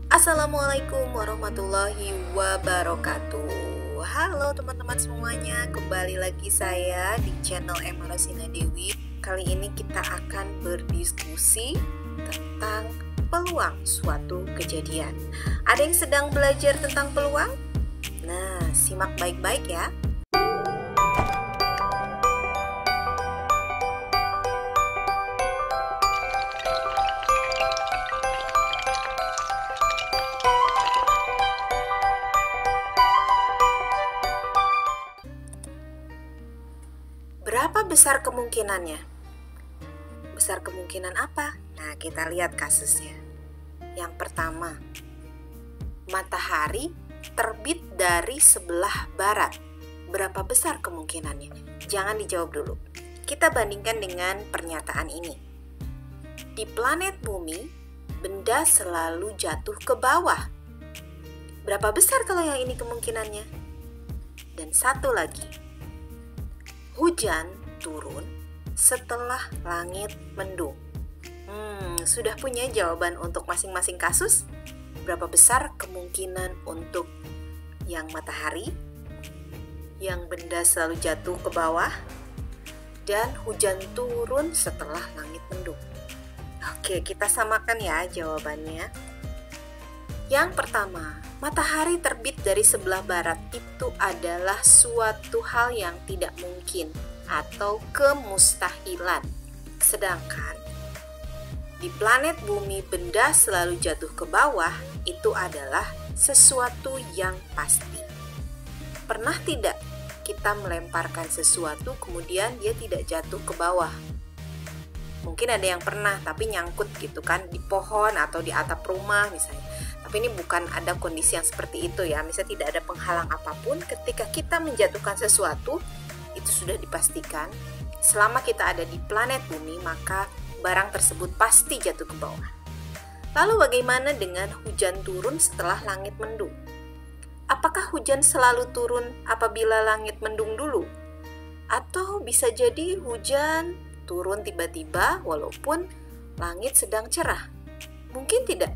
Assalamualaikum warahmatullahi wabarakatuh. Halo teman-teman semuanya, kembali lagi saya di channel Emma Rosina Dewi. Kali ini kita akan berdiskusi tentang peluang suatu kejadian. Ada yang sedang belajar tentang peluang? Nah, simak baik-baik ya. Berapa besar kemungkinannya? Besar kemungkinan apa? Nah, kita lihat kasusnya. Yang pertama, matahari terbit dari sebelah barat. Berapa besar kemungkinannya? Jangan dijawab dulu. Kita bandingkan dengan pernyataan ini. Di planet Bumi, benda selalu jatuh ke bawah. Berapa besar kalau yang ini kemungkinannya? Dan satu lagi, hujan turun setelah langit mendung. Sudah punya jawaban untuk masing-masing kasus? Berapa besar kemungkinan untuk yang matahari, yang benda selalu jatuh ke bawah, dan hujan turun setelah langit mendung? Oke, kita samakan ya jawabannya. Yang pertama, matahari terbit dari sebelah barat itu adalah suatu hal yang tidak mungkin atau kemustahilan. Sedangkan di planet Bumi benda selalu jatuh ke bawah itu adalah sesuatu yang pasti. Pernah tidak kita melemparkan sesuatu kemudian dia tidak jatuh ke bawah? Mungkin ada yang pernah, tapi nyangkut gitu kan di pohon atau di atap rumah misalnya. Tapi ini bukan ada kondisi yang seperti itu ya. Misalnya tidak ada penghalang apapun, ketika kita menjatuhkan sesuatu, itu sudah dipastikan selama kita ada di planet Bumi, maka barang tersebut pasti jatuh ke bawah. Lalu bagaimana dengan hujan turun setelah langit mendung? Apakah hujan selalu turun apabila langit mendung dulu? Atau bisa jadi hujan turun tiba-tiba walaupun langit sedang cerah? Mungkin tidak.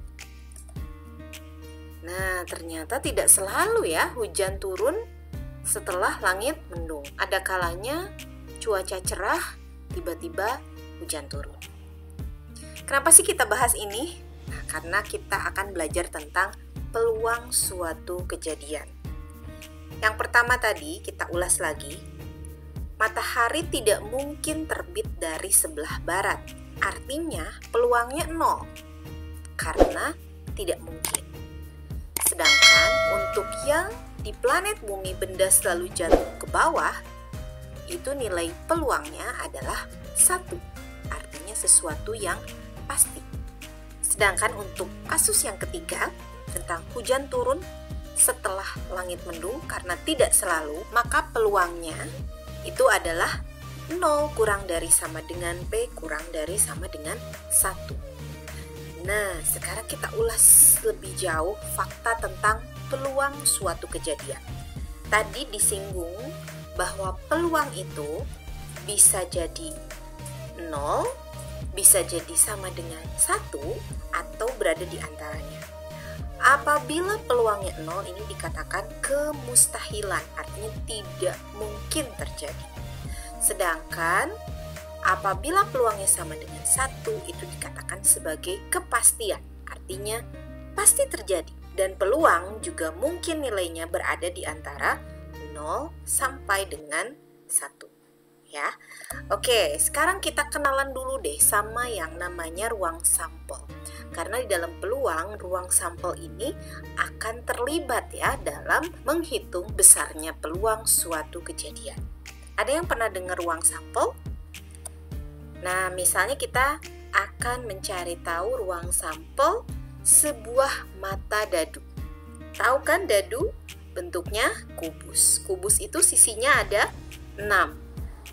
Nah, ternyata tidak selalu ya hujan turun setelah langit mendung. Ada kalanya cuaca cerah, tiba-tiba hujan turun. Kenapa sih kita bahas ini? Nah, karena kita akan belajar tentang peluang suatu kejadian. Yang pertama tadi kita ulas lagi. Matahari tidak mungkin terbit dari sebelah barat. Artinya peluangnya 0. Karena tidak mungkin. Sedangkan untuk yang di planet Bumi benda selalu jatuh ke bawah, itu nilai peluangnya adalah 1. Artinya sesuatu yang pasti. Sedangkan untuk kasus yang ketiga tentang hujan turun setelah langit mendung karena tidak selalu, maka peluangnya itu adalah 0 kurang dari sama dengan P kurang dari sama dengan 1. Nah, sekarang kita ulas lebih jauh fakta tentang peluang suatu kejadian. Tadi disinggung bahwa peluang itu bisa jadi 0, bisa jadi sama dengan 1, atau berada di antaranya. Apabila peluangnya 0, ini dikatakan kemustahilan, artinya tidak mungkin terjadi. Sedangkan apabila peluangnya sama dengan 1, itu dikatakan sebagai kepastian, artinya pasti terjadi. Dan peluang juga mungkin nilainya berada di antara 0 sampai dengan 1. Ya. Oke, sekarang kita kenalan dulu deh sama yang namanya ruang sampel. Karena di dalam peluang, ruang sampel ini akan terlibat ya dalam menghitung besarnya peluang suatu kejadian. Ada yang pernah dengar ruang sampel? Nah, misalnya kita akan mencari tahu ruang sampel sebuah mata dadu. Tahu kan dadu? Bentuknya kubus. Kubus itu sisinya ada 6.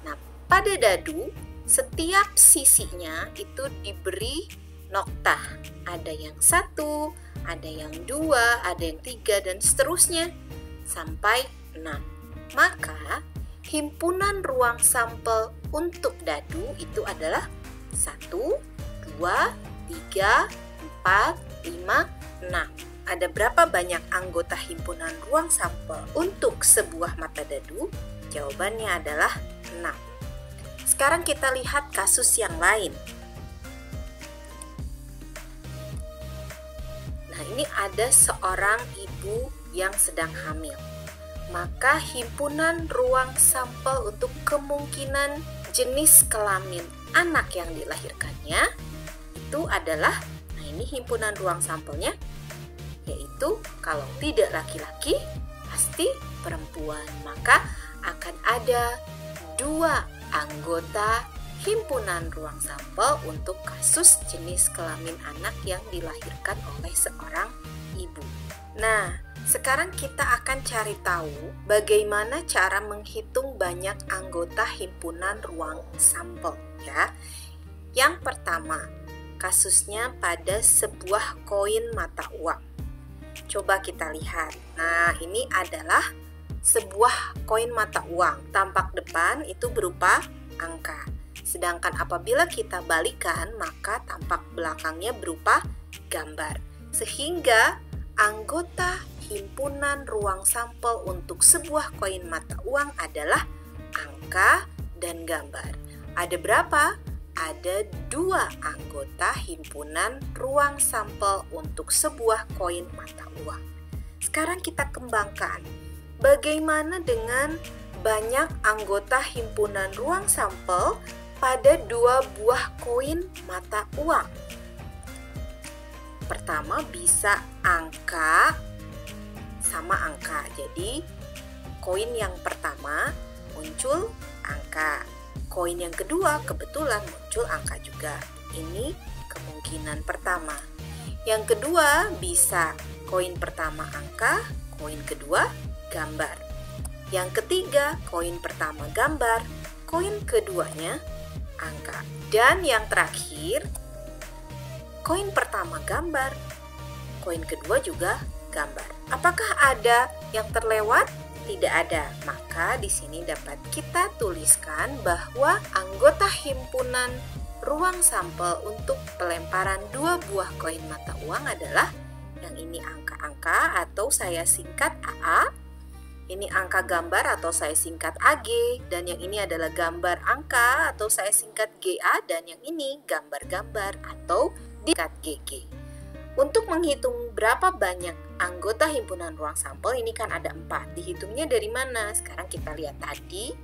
Nah, pada dadu, setiap sisinya itu diberi noktah. Ada yang 1, ada yang 2, ada yang 3, dan seterusnya sampai 6. Maka himpunan ruang sampel untuk dadu itu adalah 1, 2, 3, 4, 5, 6. ada berapa banyak anggota himpunan ruang sampel untuk sebuah mata dadu? Jawabannya adalah 6. Sekarang kita lihat kasus yang lain. Nah, ini ada seorang ibu yang sedang hamil. Maka himpunan ruang sampel untuk kemungkinan jenis kelamin anak yang dilahirkannya itu adalah, nah ini himpunan ruang sampelnya, yaitu kalau tidak laki-laki pasti perempuan. Maka akan ada 2 anggota himpunan ruang sampel untuk kasus jenis kelamin anak yang dilahirkan oleh seorang ibu. Nah, sekarang kita akan cari tahu bagaimana cara menghitung banyak anggota himpunan ruang sampel ya. Yang pertama, kasusnya pada sebuah koin mata uang. Coba kita lihat. Nah, ini adalah sebuah koin mata uang. Tampak depan itu berupa angka. Sedangkan apabila kita balikan, maka tampak belakangnya berupa gambar. Sehingga anggota himpunan ruang sampel untuk sebuah koin mata uang adalah angka dan gambar. Ada berapa? Ada 2 anggota himpunan ruang sampel untuk sebuah koin mata uang. Sekarang kita kembangkan. Bagaimana dengan banyak anggota himpunan ruang sampel pada 2 buah koin mata uang? Pertama bisa angka sama angka. Jadi koin yang pertama muncul angka. Koin yang kedua kebetulan muncul angka juga. Ini kemungkinan pertama. Yang kedua bisa koin pertama angka, koin kedua gambar. Yang ketiga koin pertama gambar, koin keduanya angka. Dan yang terakhir koin pertama gambar, koin kedua juga gambar. Apakah ada yang terlewat? Tidak ada. Maka di sini dapat kita tuliskan bahwa anggota himpunan ruang sampel untuk pelemparan 2 buah koin mata uang adalah yang ini angka-angka atau saya singkat AA, ini angka gambar atau saya singkat AG, dan yang ini adalah gambar angka atau saya singkat GA, dan yang ini gambar-gambar atau disingkat GG. Untuk menghitung berapa banyak anggota himpunan ruang sampel, ini kan ada 4. Dihitungnya dari mana? Sekarang kita lihat tadi.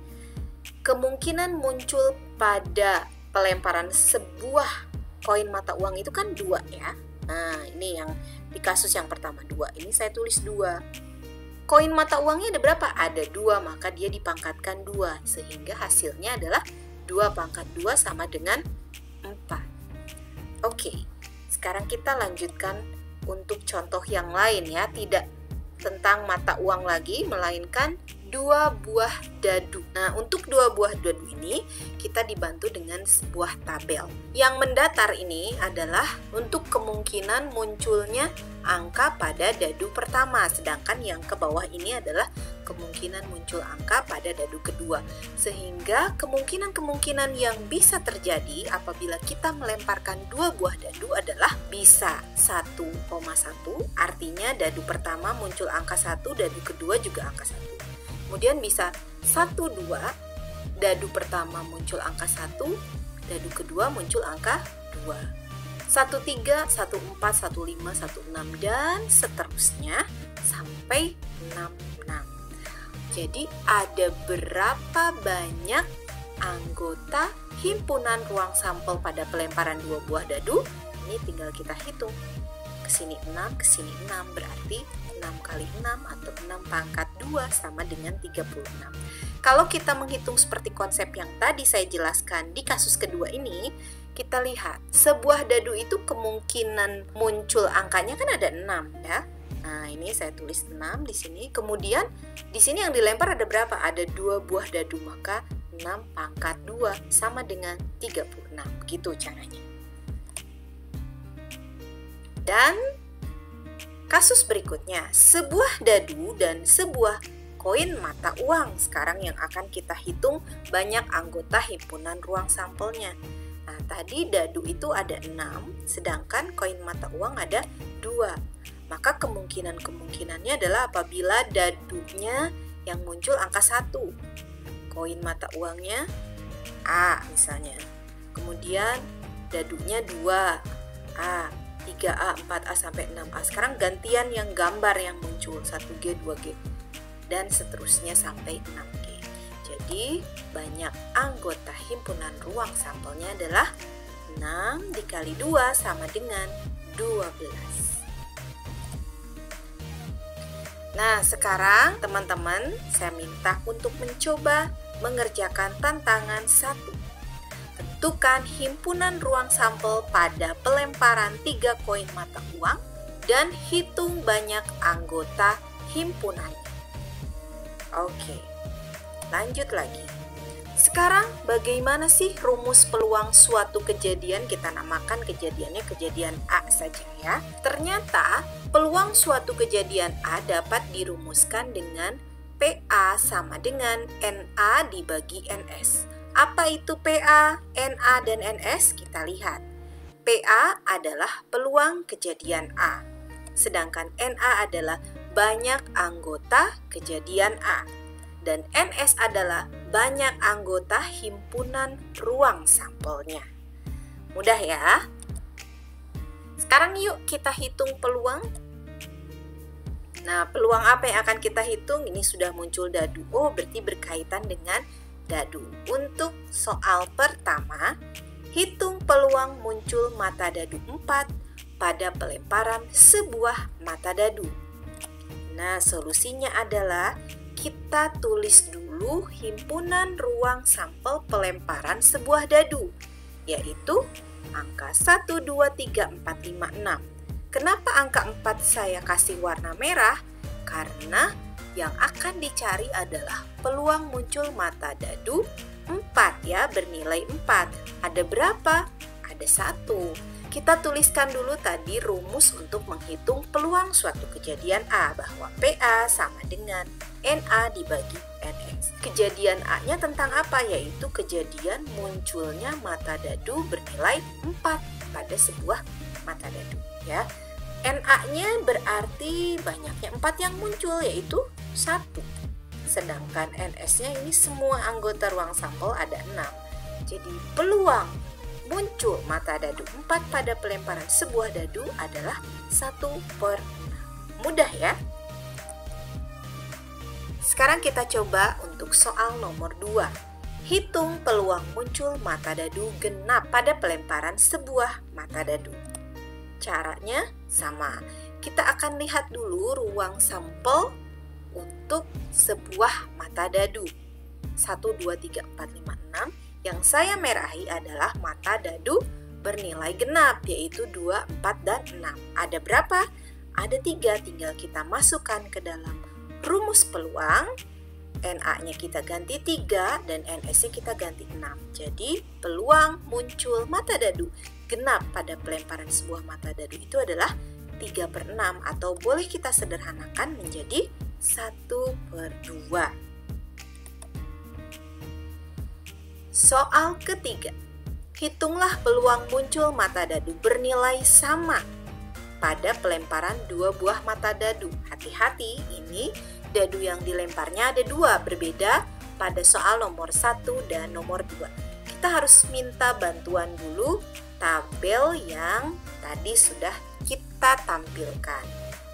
Kemungkinan muncul pada pelemparan sebuah koin mata uang itu kan 2 ya. Nah, ini yang di kasus yang pertama 2. Ini saya tulis 2. Koin mata uangnya ada berapa? Ada 2, maka dia dipangkatkan 2. Sehingga hasilnya adalah 2 pangkat 2 sama dengan 4. Oke. Sekarang kita lanjutkan untuk contoh yang lain ya, tidak tentang mata uang lagi, melainkan 2 buah dadu. Nah, untuk 2 buah dadu ini kita dibantu dengan sebuah tabel. Yang mendatar ini adalah untuk kemungkinan munculnya angka pada dadu pertama, sedangkan yang ke bawah ini adalah kemungkinan muncul angka pada dadu kedua. Sehingga kemungkinan-kemungkinan yang bisa terjadi apabila kita melemparkan 2 buah dadu adalah bisa 1,1, artinya dadu pertama muncul angka 1, dadu kedua juga angka 1. Kemudian bisa 1,2, dadu pertama muncul angka 1, dadu kedua muncul angka 2. 1,3, 1,4, 1,5, 1,6 dan seterusnya sampai 6,6. Jadi ada berapa banyak anggota himpunan ruang sampel pada pelemparan 2 buah dadu? Ini tinggal kita hitung. Kesini 6, kesini 6, berarti 6 kali 6 atau 6 pangkat 2 sama dengan 36. Kalau kita menghitung seperti konsep yang tadi saya jelaskan di kasus kedua ini, kita lihat sebuah dadu itu kemungkinan muncul angkanya kan ada 6 ya. Nah, ini saya tulis 6 di sini. Kemudian di sini yang dilempar ada berapa? Ada 2 buah dadu, maka 6 pangkat 2 sama dengan 36. Begitu caranya. Dan kasus berikutnya, sebuah dadu dan sebuah koin mata uang. Sekarang yang akan kita hitung banyak anggota himpunan ruang sampelnya. Nah, tadi dadu itu ada 6, sedangkan koin mata uang ada 2. Maka kemungkinannya adalah apabila dadunya yang muncul angka 1. Koin mata uangnya A misalnya. Kemudian dadunya 2. A, 3A, 4A sampai 6A. Sekarang gantian yang gambar yang muncul 1G, 2G dan seterusnya sampai 6G. Jadi banyak anggota himpunan ruang sampelnya adalah 6 dikali 2 sama dengan 12. Nah, sekarang teman-teman saya minta untuk mencoba mengerjakan tantangan 1. Tentukan himpunan ruang sampel pada pelemparan 3 koin mata uang dan hitung banyak anggota himpunannya. Oke, lanjut lagi. Sekarang bagaimana sih rumus peluang suatu kejadian? Kita namakan kejadiannya kejadian A saja ya. Ternyata peluang suatu kejadian A dapat dirumuskan dengan PA sama dengan NA dibagi NS. Apa itu PA, NA, dan NS? Kita lihat. PA adalah peluang kejadian A, sedangkan NA adalah banyak anggota kejadian A. Dan NS adalah banyak anggota himpunan ruang sampelnya. Mudah ya? Sekarang yuk kita hitung peluang. Nah, peluang apa yang akan kita hitung? Ini sudah muncul dadu. Oh, berarti berkaitan dengan dadu. Untuk soal pertama, hitung peluang muncul mata dadu 4 pada pelemparan sebuah mata dadu. Nah, solusinya adalah kita tulis dulu himpunan ruang sampel pelemparan sebuah dadu, yaitu angka 1, 2, 3, 4, 5, 6. Kenapa angka 4 saya kasih warna merah? Karena yang akan dicari adalah peluang muncul mata dadu 4 ya, bernilai 4. Ada berapa? Ada 1. Kita tuliskan dulu tadi rumus untuk menghitung peluang suatu kejadian A, bahwa PA sama dengan NA dibagi NS. Kejadian A-nya tentang apa? Yaitu kejadian munculnya mata dadu bernilai 4 pada sebuah mata dadu ya. NA-nya berarti banyaknya 4 yang muncul, yaitu 1. Sedangkan NS-nya ini semua anggota ruang sampel ada 6. Jadi peluang muncul mata dadu 4 pada pelemparan sebuah dadu adalah 1/6. Mudah ya? Sekarang kita coba untuk soal nomor 2. Hitung peluang muncul mata dadu genap pada pelemparan sebuah mata dadu. Caranya sama. Kita akan lihat dulu ruang sampel untuk sebuah mata dadu. 1, 2, 3, 4, 5, 6. Yang saya merahi adalah mata dadu bernilai genap, yaitu 2, 4, dan 6. Ada berapa? Ada 3, tinggal kita masukkan ke dalam rumus peluang. NA-nya kita ganti 3 dan NS-nya kita ganti 6. Jadi peluang muncul mata dadu genap pada pelemparan sebuah mata dadu itu adalah 3/6, atau boleh kita sederhanakan menjadi 1/2. Soal ketiga, hitunglah peluang muncul mata dadu bernilai sama pada pelemparan 2 buah mata dadu. Hati-hati, ini dadu yang dilemparnya ada 2, berbeda pada soal nomor 1 dan nomor 2. Kita harus minta bantuan dulu tabel yang tadi sudah kita tampilkan.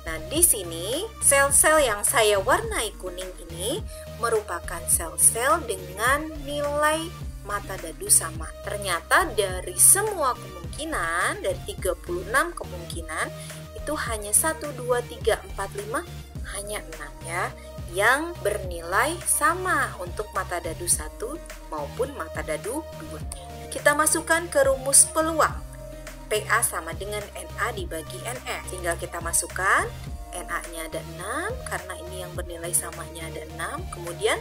Nah, di sini sel-sel yang saya warnai kuning ini merupakan sel-sel dengan nilai mata dadu sama. Ternyata dari semua kemungkinan, dari 36 kemungkinan, itu hanya 1, 2, 3, 4, 5, hanya 6 ya, yang bernilai sama untuk mata dadu 1 maupun mata dadu 2. Kita masukkan ke rumus peluang. PA sama dengan NA dibagi NS. Tinggal kita masukkan, NA-nya ada 6, karena ini yang bernilai samanya ada 6. Kemudian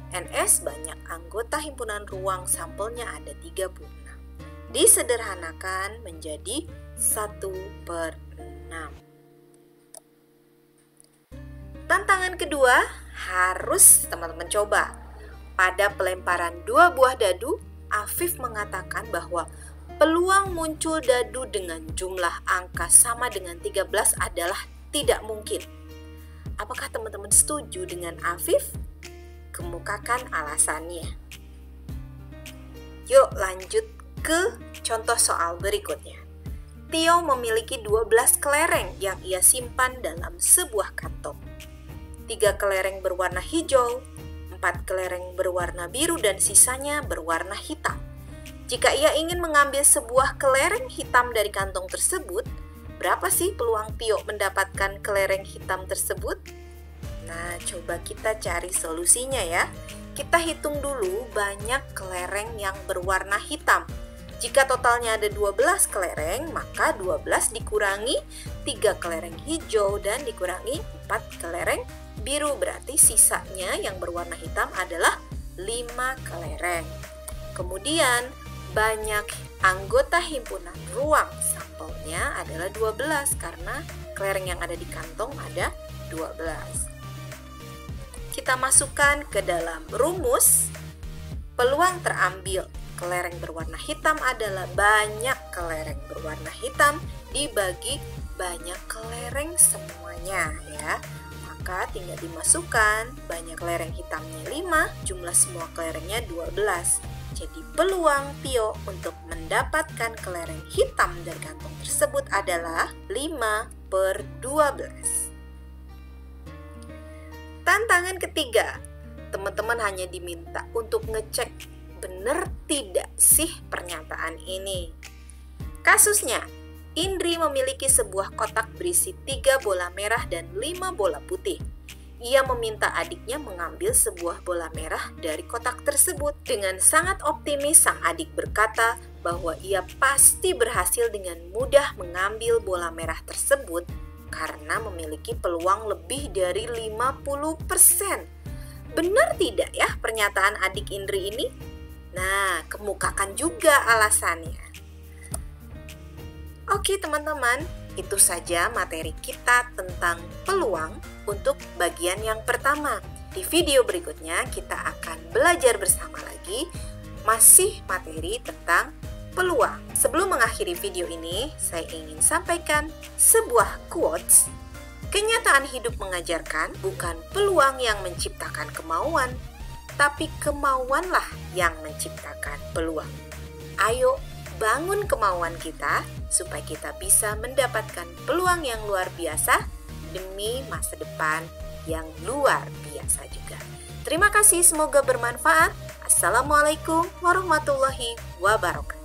NS banyak anggota himpunan ruang sampelnya ada 36. Disederhanakan menjadi 1/6. Tantangan kedua harus teman-teman coba. Pada pelemparan 2 buah dadu, Afif mengatakan bahwa peluang muncul dadu dengan jumlah angka sama dengan 13 adalah tidak mungkin. Apakah teman-teman setuju dengan Afif? Kemukakan alasannya. Yuk lanjut ke contoh soal berikutnya. Tio memiliki 12 kelereng yang ia simpan dalam sebuah kantong. 3 kelereng berwarna hijau, 4 kelereng berwarna biru, dan sisanya berwarna hitam. Jika ia ingin mengambil sebuah kelereng hitam dari kantong tersebut, berapa sih peluang Tio mendapatkan kelereng hitam tersebut? Nah, coba kita cari solusinya ya. Kita hitung dulu banyak kelereng yang berwarna hitam. Jika totalnya ada 12 kelereng, maka 12 dikurangi 3 kelereng hijau dan dikurangi 4 kelereng biru. Berarti sisanya yang berwarna hitam adalah 5 kelereng. Kemudian banyak anggota himpunan ruang, sampelnya adalah 12 karena kelereng yang ada di kantong ada 12. Kita masukkan ke dalam rumus. Peluang terambil kelereng berwarna hitam adalah banyak kelereng berwarna hitam dibagi banyak kelereng semuanya ya. Maka tinggal dimasukkan banyak kelereng hitamnya 5, jumlah semua kelerengnya 12. Jadi peluang Tio untuk mendapatkan kelereng hitam dari kantong tersebut adalah 5/12. Tantangan ketiga, teman-teman hanya diminta untuk ngecek benar tidak sih pernyataan ini. Kasusnya, Indri memiliki sebuah kotak berisi 3 bola merah dan 5 bola putih. Ia meminta adiknya mengambil sebuah bola merah dari kotak tersebut. Dengan sangat optimis, sang adik berkata bahwa ia pasti berhasil dengan mudah mengambil bola merah tersebut karena memiliki peluang lebih dari 50%. Benar tidak ya pernyataan adik Indri ini? Nah, kemukakan juga alasannya. Oke teman-teman, itu saja materi kita tentang peluang untuk bagian yang pertama. Di video berikutnya kita akan belajar bersama lagi masih materi tentang peluang. Sebelum mengakhiri video ini, saya ingin sampaikan sebuah quotes. Kenyataan hidup mengajarkan bukan peluang yang menciptakan kemauan, tapi kemauanlah yang menciptakan peluang. Ayo bangun kemauan kita supaya kita bisa mendapatkan peluang yang luar biasa demi masa depan yang luar biasa juga. Terima kasih, semoga bermanfaat. Assalamualaikum warahmatullahi wabarakatuh.